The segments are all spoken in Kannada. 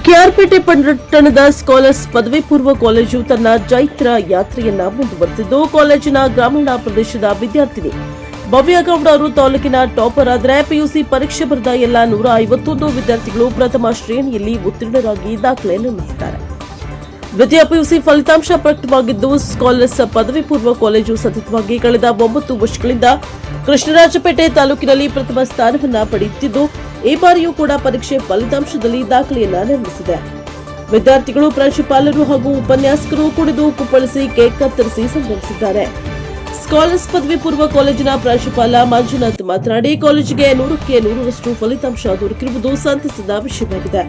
ಕೆಆರ್ಪೇಟೆ ಪಟ್ಟಣದ ಸ್ಕಾಲರ್ಸ್ ಪದವಿ ಪೂರ್ವ ಕಾಲೇಜು ತನ್ನ ಚೈತ್ರ ಯಾತ್ರೆಯನ್ನ ಮುಂದುವರೆಸಿದ್ದು, ಕಾಲೇಜಿನ ಗ್ರಾಮೀಣ ಪ್ರದೇಶದ ವಿದ್ಯಾರ್ಥಿನಿ ಭವ್ಯಗೌಡ ಅವರು ತಾಲೂಕಿನ ಟಾಪರ್ ಆದರೆ ಪಿಯುಸಿ ಪರೀಕ್ಷೆ ಬರೆದ ಎಲ್ಲ 151 ವಿದ್ಯಾರ್ಥಿಗಳು ಪ್ರಥಮ ಶ್ರೇಣಿಯಲ್ಲಿ ಉತ್ತೀರ್ಣರಾಗಿ ದಾಖಲೆ ನಿರ್ಮಿಸಿದ್ದಾರೆ. ದ್ವಿತೀಯ ಪಿಯುಸಿ ಫಲಿತಾಂಶ ಪ್ರಕಟವಾಗಿದ್ದು, ಸ್ಕಾಲರ್ಸ್ ಪದವಿ ಪೂರ್ವ ಕಾಲೇಜು ಸತತವಾಗಿ ಕಳೆದ 9 ವರ್ಷಗಳಿಂದ ಕೃಷ್ಣರಾಜಪೇಟೆ ತಾಲೂಕಿನಲ್ಲಿ ಪ್ರಥಮ ಸ್ಥಾನವನ್ನ ಪಡೆಯುತ್ತಿದ್ದು, ಈ ಬಾರಿಯೂ ಕೂಡ ಪರೀಕ್ಷೆ ಫಲಿತಾಂಶದಲ್ಲಿ ದಾಖಲೆಯನ್ನ ನಿರ್ಮಿಸಿದೆ. ವಿದ್ಯಾರ್ಥಿಗಳು, ಪ್ರಾಂಶುಪಾಲರು ಹಾಗೂ ಉಪನ್ಯಾಸಕರು ಕುಡಿದು ಕುಪ್ಪಳಿಸಿ ಕೇಕ್ ಕತ್ತರಿಸಿ ಸಂಭ್ರಮಿಸಿದ್ದಾರೆ. ಸ್ಕಾಲರ್ಸ್ ಪದವಿ ಪೂರ್ವ ಕಾಲೇಜಿನ ಪ್ರಾಂಶುಪಾಲ ಮಂಜುನಾಥ್ ಮಾತನಾಡಿ, ಕಾಲೇಜಿಗೆ 100ಕ್ಕೆ 100ರಷ್ಟು ಫಲಿತಾಂಶ ದೊರಕಿರುವುದು ಸಂತಸದ ವಿಷಯವಾಗಿದೆ.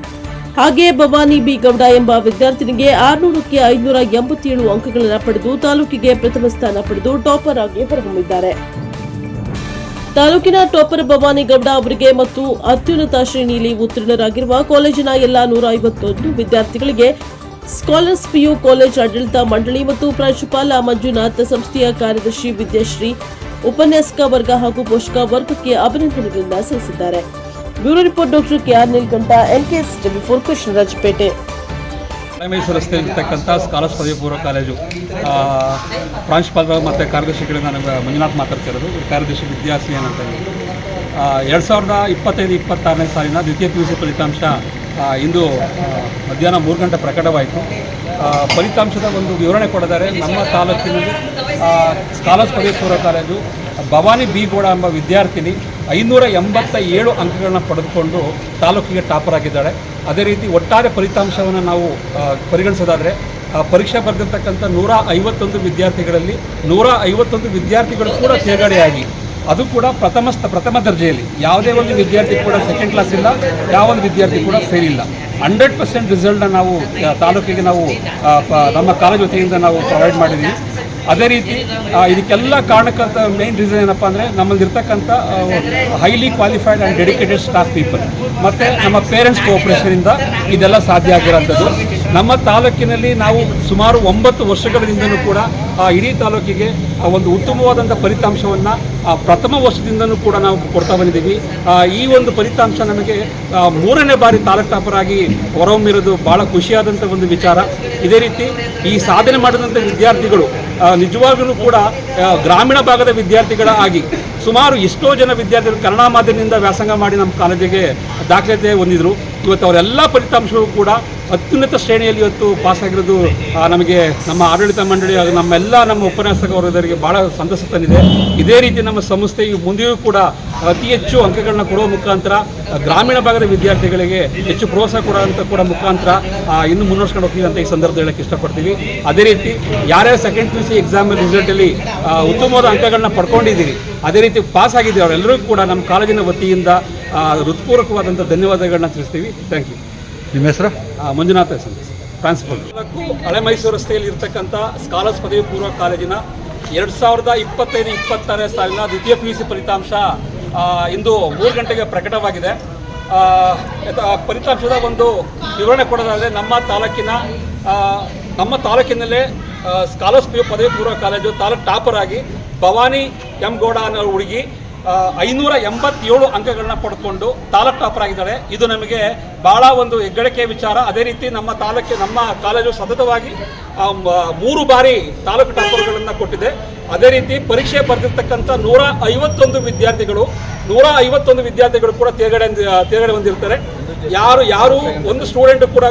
ಹಾಗೆಯೇ ಭವಾನಿ ಬಿ ಗೌಡ ಎಂಬ ವಿದ್ಯಾರ್ಥಿನಿಗೆ 600ಕ್ಕೆ 587 ಅಂಕಗಳನ್ನು ಪಡೆದು ತಾಲೂಕಿಗೆ ಪ್ರಥಮ ಸ್ಥಾನ ಪಡೆದು ಟಾಪರ್ ಆಗಿ ಹೊರಹೊಮ್ಮಿದ್ದಾರೆ. ತಾಲೂಕಿನ ಟಾಪರ್ ಭವಾನಿ ಗೌಡ ಅವರಿಗೆ ಮತ್ತು ಅತ್ಯುನ್ನತ ಶ್ರೇಣಿಯಲ್ಲಿ ಉತ್ತೀರ್ಣರಾಗಿರುವ ಕಾಲೇಜಿನ ಎಲ್ಲ 151 ವಿದ್ಯಾರ್ಥಿಗಳಿಗೆ ಸ್ಕಾಲರ್ಸ್ ಪಿಯು ಕಾಲೇಜ್ ಆಡಳಿತ ಮಂಡಳಿ ಮತ್ತು ಪ್ರಾಂಶುಪಾಲ ಮಂಜುನಾಥ್, ಸಂಸ್ಥೆಯ ಕಾರ್ಯದರ್ಶಿ ವಿದ್ಯಾಶ್ರೀ, ಉಪನ್ಯಾಸಕ ವರ್ಗ ಹಾಗೂ ಪೋಷಕ ವರ್ಗಕ್ಕೆ ಅಭಿನಂದನೆಗಳನ್ನು ಸಲ್ಲಿಸಿದ್ದಾರೆ. Bureau report doctor KR Neelakantha, NKS ಟಿವಿ4, ಕೃಷ್ಣರಾಜಪೇಟೆ. ಮೈಸೂರು ರಸ್ತೆಯಲ್ಲಿರ್ತಕ್ಕಂಥ ಸ್ಕಾಲರ್ಸ್ ಪದವಿ ಪೂರ್ವ ಕಾಲೇಜು ಪ್ರಾಂಶುಪಾಲರು ಮತ್ತು ಕಾರ್ಯದರ್ಶಿಗಳಿಂದ ನಮಗೆ ಮಂಜುನಾಥ್ ಮಾತಾಡ್ತಿರೋದು. ಕಾರ್ಯದರ್ಶಿ ವಿದ್ಯಾರ್ಥಿ ಏನಂತ 2025-26ನೇ ಸಾಲಿನ ದ್ವಿತೀಯ ಪಿಯುಸಿ ಫಲಿತಾಂಶ ಇಂದು ಮಧ್ಯಾಹ್ನ 3 ಗಂಟೆ ಪ್ರಕಟವಾಯಿತು. ಫಲಿತಾಂಶದ ಒಂದು ವಿವರಣೆ ಕೊಡಿದ್ದಾರೆ. ನಮ್ಮ ತಾಲೂಕಿನಲ್ಲಿ ಸ್ಕಾಲರ್ಸ್ ಪದವಿ ಪೂರ್ವ ಕಾಲೇಜು ಭವಾನಿ ಬಿ ಗೌಡ ಎಂಬ ವಿದ್ಯಾರ್ಥಿನಿ 587 ಅಂಕಗಳನ್ನು ಪಡೆದುಕೊಂಡು ತಾಲೂಕಿಗೆ ಟಾಪರ್ ಆಗಿದ್ದಾಳೆ. ಅದೇ ರೀತಿ ಒಟ್ಟಾರೆ ಫಲಿತಾಂಶವನ್ನು ನಾವು ಪರಿಗಣಿಸೋದಾದರೆ, ಪರೀಕ್ಷೆ ಬರೆದಿರ್ತಕ್ಕಂಥ 151 ವಿದ್ಯಾರ್ಥಿಗಳಲ್ಲಿ 151 ವಿದ್ಯಾರ್ಥಿಗಳು ಕೂಡ ತೇರ್ಗಡೆಯಾಗಿ, ಅದು ಕೂಡ ಪ್ರಥಮ ದರ್ಜೆಯಲ್ಲಿ ಯಾವುದೇ ಒಂದು ವಿದ್ಯಾರ್ಥಿ ಕೂಡ ಸೆಕೆಂಡ್ ಕ್ಲಾಸ್ ಇಲ್ಲ, ಯಾವ ಒಂದು ವಿದ್ಯಾರ್ಥಿ ಕೂಡ ಫೇಲ್ ಇಲ್ಲ. 100% ರಿಸಲ್ಟ್ನ ನಾವು ತಾಲೂಕಿಗೆ ನಾವು ನಮ್ಮ ಕಾಲೇಜು ವತಿಯಿಂದ ನಾವು ಪ್ರೊವೈಡ್ ಮಾಡಿದ್ದೀವಿ. ಅದೇ ರೀತಿ ಇದಕ್ಕೆಲ್ಲ ಕಾರಣಕ್ಕಂಥ ಮೇನ್ ರೀಸನ್ ಏನಪ್ಪ ಅಂದರೆ, ನಮ್ಮಲ್ಲಿರ್ತಕ್ಕಂಥ highly qualified and dedicated staff people ಮತ್ತು ನಮ್ಮ ಪೇರೆಂಟ್ಸ್ ಕೋಆಪರೇಷನಿಂದ ಇದೆಲ್ಲ ಸಾಧ್ಯ ಆಗಿರೋಂಥದ್ದು. ನಮ್ಮ ತಾಲೂಕಿನಲ್ಲಿ ನಾವು ಸುಮಾರು 9 ವರ್ಷಗಳಿಂದಲೂ ಕೂಡ ಇಡೀ ತಾಲೂಕಿಗೆ ಒಂದು ಉತ್ತಮವಾದಂಥ ಫಲಿತಾಂಶವನ್ನು ಪ್ರಥಮ ವರ್ಷದಿಂದಲೂ ಕೂಡ ನಾವು ಕೊಡ್ತಾ ಬಂದಿದ್ದೀವಿ. ಈ ಒಂದು ಫಲಿತಾಂಶ ನಮಗೆ 3ನೇ ಬಾರಿ ತಾಲೂಕು ಟಾಪರ್ ಆಗಿ ಹೊರಹೊಮ್ಮಿರೋದು ಭಾಳ ಖುಷಿಯಾದಂಥ ಒಂದು ವಿಚಾರ. ಇದೇ ರೀತಿ ಈ ಸಾಧನೆ ಮಾಡಿದಂಥ ವಿದ್ಯಾರ್ಥಿಗಳು ನಿಜವಾಗ್ಲೂ ಕೂಡ ಗ್ರಾಮೀಣ ಭಾಗದ ವಿದ್ಯಾರ್ಥಿಗಳ ಆಗಿ ಸುಮಾರು ಎಷ್ಟೋ ಜನ ವಿದ್ಯಾರ್ಥಿಗಳು ಕನ್ನಡ ಮಾಧ್ಯಮದಿಂದ ವ್ಯಾಸಂಗ ಮಾಡಿ ನಮ್ಮ ಕಾಲೇಜಿಗೆ ದಾಖಲಾತಿ ಹೊಂದಿದ್ರು. ಇವತ್ತು ಅವರೆಲ್ಲ ಫಲಿತಾಂಶಗಳು ಕೂಡ ಅತ್ಯುನ್ನತ ಶ್ರೇಣಿಯಲ್ಲಿ ಇವತ್ತು ಪಾಸಾಗಿರೋದು ನಮಗೆ ನಮ್ಮ ಆಡಳಿತ ಮಂಡಳಿ ಹಾಗೂ ನಮ್ಮ ಉಪನ್ಯಾಸಕ ವರ್ಗದವರಿಗೆ ಭಾಳ ಸಂತಸ ತಂದಿದೆ. ಇದೇ ರೀತಿ ನಮ್ಮ ಸಂಸ್ಥೆಯು ಮುಂದೆಯೂ ಕೂಡ ಅತಿ ಹೆಚ್ಚು ಅಂಕಗಳನ್ನ ಕೊಡುವ ಮುಖಾಂತರ ಗ್ರಾಮೀಣ ಭಾಗದ ವಿದ್ಯಾರ್ಥಿಗಳಿಗೆ ಹೆಚ್ಚು ಪ್ರೋತ್ಸಾಹ ಕೊಡುವ ಮುಖಾಂತರ ಇನ್ನೂ ಮುನ್ನಡೆಸ್ಕೊಂಡು ಹೋಗ್ತೀವಿ ಅಂತ ಈ ಸಂದರ್ಭದಲ್ಲಿ ಹೇಳಕ್ಕೆ ಇಷ್ಟಪಡ್ತೀವಿ. ಅದೇ ರೀತಿ ಯಾರ್ಯಾರು ಸೆಕೆಂಡ್ ಪಿಯುಸಿ ಎಕ್ಸಾಮ್ ರಿಸಲ್ಟಲ್ಲಿ ಉತ್ತಮವಾದ ಅಂಕಗಳನ್ನ ಪಡ್ಕೊಂಡಿದ್ದೀರಿ, ಅದೇ ರೀತಿ ಪಾಸ್ ಆಗಿದ್ದೀವಿ, ಅವರೆಲ್ಲರೂ ಕೂಡ ನಮ್ಮ ಕಾಲೇಜಿನ ವತಿಯಿಂದ ಹೃತ್ಪೂರ್ವಕವಾದಂಥ ಧನ್ಯವಾದಗಳನ್ನ ತಿಳಿಸ್ತೀವಿ. Thank you. ನಿಮ್ಮ ಹೆಸರು? ಮಂಜುನಾಥ ಟ್ರಾನ್ಸ್ಪೋರ್ಟ್. ಹಳೆ ಮೈಸೂರು ರಸ್ತೆಯಲ್ಲಿ ಇರ್ತಕ್ಕಂಥ ಸ್ಕಾಲರ್ಸ್ ಪದವಿ ಪೂರ್ವ ಕಾಲೇಜಿನ 2025-26ನೇ ಸಾಲಿನ ದ್ವಿತೀಯ ಪಿಯುಸಿ ಫಲಿತಾಂಶ ಇಂದು 3 ಗಂಟೆಗೆ ಪ್ರಕಟವಾಗಿದೆ. ಫಲಿತಾಂಶದ ಒಂದು ವಿವರಣೆ ಕೊಡೋದಾದರೆ, ನಮ್ಮ ತಾಲೂಕಿನಲ್ಲೇ ಸ್ಕಾಲರ್ಸ್ ಪದವಿ ಪೂರ್ವ ಕಾಲೇಜು ತಾಲೂಕು ಟಾಪರ್ ಆಗಿ ಭವಾನಿ ಎಂ ಗೌಡ ಅನ್ನೋ ಹುಡುಗಿ 587 ಅಂಕಗಳನ್ನ ಪಡ್ಕೊಂಡು ತಾಲೂಕು ಟಾಪರ್ ಆಗಿದ್ದಾಳೆ. ಇದು ನಮಗೆ ಭಾಳ ಒಂದು ಹೆಗ್ಗಳಿಕೆಯ ವಿಚಾರ. ಅದೇ ರೀತಿ ನಮ್ಮ ಕಾಲೇಜು ಸತತವಾಗಿ 3 ಬಾರಿ ತಾಲೂಕು ಟಾಪರ್ಗಳನ್ನು ಕೊಟ್ಟಿದೆ. ಅದೇ ರೀತಿ ಪರೀಕ್ಷೆ ಬರೆದಿರ್ತಕ್ಕಂಥ 151 ವಿದ್ಯಾರ್ಥಿಗಳು ಕೂಡ ತೇರ್ಗಡೆ ಹೊಂದಿರ್ತಾರೆ. ಯಾರು ಒಂದು ಸ್ಟೂಡೆಂಟ್ ಕೂಡ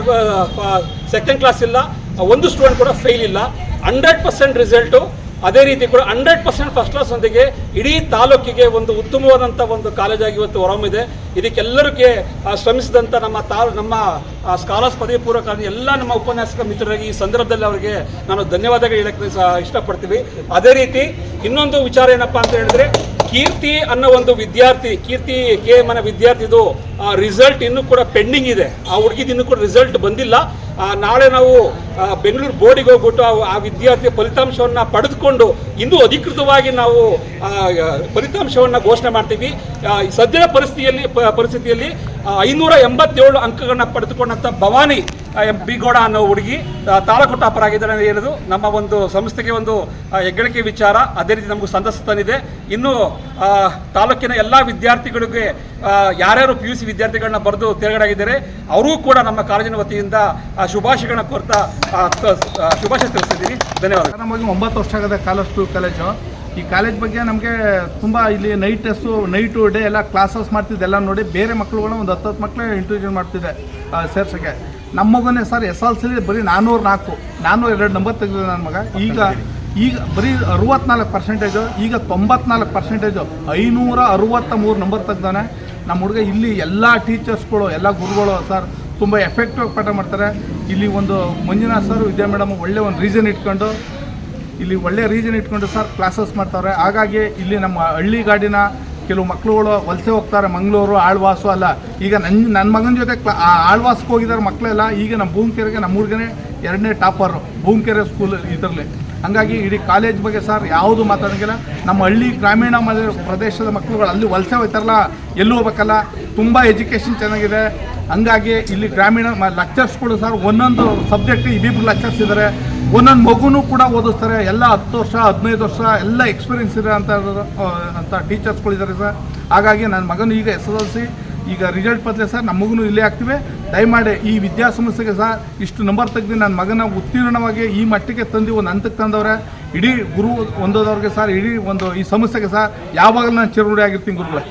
ಸೆಕೆಂಡ್ ಕ್ಲಾಸ್ ಇಲ್ಲ, ಒಂದು ಸ್ಟೂಡೆಂಟ್ ಕೂಡ ಫೇಲ್ ಇಲ್ಲ. 100% ರಿಸಲ್ಟು, ಅದೇ ರೀತಿ ಕೂಡ 100% ಫಸ್ಟ್ ಕ್ಲಾಸ್ ಒಂದಿಗೆ ಇಡೀ ತಾಲೂಕಿಗೆ ಒಂದು ಉತ್ತಮವಾದಂಥ ಒಂದು ಕಾಲೇಜಾಗಿ ಇವತ್ತು ಹೊರಹೊಮ್ಮಿದೆ. ಇದಕ್ಕೆಲ್ಲರಿಗೆ ಶ್ರಮಿಸಿದಂಥ ನಮ್ಮ ಸ್ಕಾಲರ್ಸ್ ಪದವಿ ಪೂರ್ವ ಕಾಲೇಜು ಎಲ್ಲ ನಮ್ಮ ಉಪನ್ಯಾಸಕ ಮಿತ್ರರಾಗಿ ಈ ಸಂದರ್ಭದಲ್ಲಿ ಅವರಿಗೆ ನಾನು ಧನ್ಯವಾದಗಳು ಹೇಳಕ್ಕೆ ಇಷ್ಟಪಡ್ತೀವಿ. ಅದೇ ರೀತಿ ಇನ್ನೊಂದು ವಿಚಾರ ಏನಪ್ಪ ಅಂತ ಹೇಳಿದ್ರೆ, ಕೀರ್ತಿ ಅನ್ನೋ ಒಂದು ವಿದ್ಯಾರ್ಥಿ, ಕೀರ್ತಿ KM ವಿದ್ಯಾರ್ಥಿದು ರಿಸಲ್ಟ್ ಇನ್ನೂ ಕೂಡ ಪೆಂಡಿಂಗ್ ಇದೆ. ಆ ಹುಡುಗಿದು ಇನ್ನೂ ಕೂಡ ರಿಸಲ್ಟ್ ಬಂದಿಲ್ಲ. ನಾಳೆ ನಾವು ಬೆಂಗಳೂರು ಬೋರ್ಡಿಗೆ ಹೋಗ್ಬಿಟ್ಟು ಆ ವಿದ್ಯಾರ್ಥಿಯ ಫಲಿತಾಂಶವನ್ನು ಪಡೆದುಕೊಂಡು ಇನ್ನೂ ಅಧಿಕೃತವಾಗಿ ನಾವು ಫಲಿತಾಂಶವನ್ನು ಘೋಷಣೆ ಮಾಡ್ತೀವಿ. ಸದ್ಯದ ಪರಿಸ್ಥಿತಿಯಲ್ಲಿ 587 ಅಂಕಗಳನ್ನ ಪಡೆದುಕೊಂಡಂಥ ಭವಾನಿ ಬಿ ಗೌಡ ಅನ್ನೋ ಹುಡುಗಿ ತಾಲೂಕು ಟಾಪರ್ ಆಗಿದ್ದಾರೆ ಹೇಳೋದು ನಮ್ಮ ಒಂದು ಸಂಸ್ಥೆಗೆ ಒಂದು ಹೆಗ್ಗಳಿಕೆ ವಿಚಾರ. ಅದೇ ರೀತಿ ನಮಗೂ ಸಂತಸ ತಂದಿದೆ. ಇನ್ನು ತಾಲೂಕಿನ ಎಲ್ಲ ವಿದ್ಯಾರ್ಥಿಗಳಿಗೆ ಯಾರ್ಯಾರು PUC ವಿದ್ಯಾರ್ಥಿಗಳನ್ನ ಬರೆದು ತೇರ್ಗಡೆಯಾಗಿದ್ದಾರೆ. ಅವರಿಗೂ ಕೂಡ ನಮ್ಮ ಕಾಲೇಜಿನ ವತಿಯಿಂದ ಶುಭಾಶಯಗಳನ್ನ ಕೋರ್ತಾ ಶುಭಾಶಯ ತಿಳಿಸ್ತಿದ್ದೀನಿ. ಧನ್ಯವಾದ. ನಮಗೆ 9 ವರ್ಷ ಆಗಿದೆ ಸ್ಕೂಲ್ ಕಾಲೇಜು. ಈ ಕಾಲೇಜ್ ಬಗ್ಗೆ ನಮಗೆ ತುಂಬ ಇಲ್ಲಿ ನೈಟು ಡೇ ಎಲ್ಲ ಕ್ಲಾಸಸ್ ಮಾಡ್ತಿದ್ದೆಲ್ಲ ನೋಡಿ ಬೇರೆ ಮಕ್ಕಳುಗಳು ಒಂದು 10 ಮಕ್ಕಳು ಇಂಟರ್ವ್ಯೂ ಮಾಡ್ತಿದ್ದೆ ಸೇರ್ಸೋಕ್ಕೆ. ನಮ್ಮ ಮಗನೇ ಸರ್ SLC ಬರೀ 402 ನಂಬರ್ ತೆಗೆದಿದೆ ನನ್ನ ಮಗ. ಈಗ ಬರೀ 64%, ಈಗ 94%, 563 ನಂಬರ್ ತೆಗ್ದಾನೆ ನಮ್ಮ ಹುಡುಗ. ಇಲ್ಲಿ ಎಲ್ಲ ಟೀಚರ್ಸ್ಗಳು ಎಲ್ಲ ಗುರುಗಳು ಸರ್ ತುಂಬ ಎಫೆಕ್ಟಿವ್ ಪಾಠ ಮಾಡ್ತಾರೆ. ಇಲ್ಲಿ ಒಂದು ಮಂಜುನಾಥ್ ಸರ್ ವಿದ್ಯಾ ಮೇಡಮ್ ಒಳ್ಳೆ ಒಂದು ರೀಸನ್ ಇಟ್ಕೊಂಡು ಸರ್ ಕ್ಲಾಸಸ್ ಮಾಡ್ತಾರೆ. ಹಾಗಾಗಿ ಇಲ್ಲಿ ನಮ್ಮ ಹಳ್ಳಿಗಾಡಿನ ಕೆಲವು ಮಕ್ಕಳುಗಳು ವಲಸೆ ಹೋಗ್ತಾರೆ, ಮಂಗಳೂರು ಆಳ್ವಾಸು ಅಲ್ಲ. ಈಗ ನನ್ನ ಮಗನ ಜೊತೆ ಆಳ್ವಾಸಕ್ಕೆ ಹೋಗಿದ್ದಾರೆ ಮಕ್ಕಳೆಲ್ಲ. ಈಗ ನಮ್ಮ ಭೂಮಕೆರೆಗೆ ನಮ್ಮ ಹುಡುಗನೇ 2ನೇ ಟಾಪರು ಭೂಮಕೆರೆ ಸ್ಕೂಲ್ ಇದರಲ್ಲಿ. ಹಂಗಾಗಿ ಇಡೀ ಕಾಲೇಜ್ ಬಗ್ಗೆ ಸರ್ ಯಾವುದು ಮಾತಾಡೋಂಗಿಲ್ಲ. ನಮ್ಮ ಹಳ್ಳಿ ಗ್ರಾಮೀಣ ಪ್ರದೇಶದ ಮಕ್ಕಳುಗಳು ಅಲ್ಲಿ ವಲಸೆ ಹೋಗ್ತಾರಲ್ಲ, ಎಲ್ಲೂ ಹೋಗ್ಬೇಕಲ್ಲ, ತುಂಬ ಎಜುಕೇಷನ್ ಚೆನ್ನಾಗಿದೆ. ಹಂಗಾಗಿ ಇಲ್ಲಿ ಗ್ರಾಮೀಣ ಲೆಕ್ಚರ್ಸ್ಗಳು ಸರ್ ಒಂದೊಂದು ಸಬ್ಜೆಕ್ಟ್ ಇಬ್ಬಿಬ್ರು ಲೆಕ್ಚರ್ಸ್ ಇದ್ದಾರೆ. ಒಂದೊಂದು ಮಗುನೂ ಕೂಡ ಓದಿಸ್ತಾರೆ. ಎಲ್ಲ 10 ವರ್ಷ 15 ವರ್ಷ ಎಲ್ಲ ಎಕ್ಸ್ಪೀರಿಯನ್ಸ್ ಇದೆ ಅಂತ ಟೀಚರ್ಸ್ಗಳಿದ್ದಾರೆ ಸರ್. ಹಾಗಾಗಿ ನನ್ನ ಮಗನು ಈಗ SSLC ಈಗ ರಿಸಲ್ಟ್ ಬದಲೇ ಸರ್ ನಮ್ಮ ಮಗನು ಇಲ್ಲೇ ಆಗ್ತೀವಿ. ದಯಮಾಡಿ ಈ ವಿದ್ಯಾಸಂಸ್ಥೆಗೆ ಸರ್ ಇಷ್ಟು ನಂಬರ್ ತೆಗೆದು ನನ್ನ ಮಗನ ಉತ್ತೀರ್ಣವಾಗಿ ಈ ಮಟ್ಟಿಗೆ ತಂದು ಒಂದು ಹಂತಕ್ಕೆ ತಂದವ್ರೆ. ಇಡೀ ಗುರು ಒಂದೋದವ್ರಿಗೆ ಸರ್, ಇಡೀ ಒಂದು ಈ ಸಮಸ್ಯೆಗೆ ಸರ್ ಯಾವಾಗಲೂ ನಾನು ಚಿರುಡಿ ಆಗಿರ್ತೀನಿ ಗುರುಗಳೇ.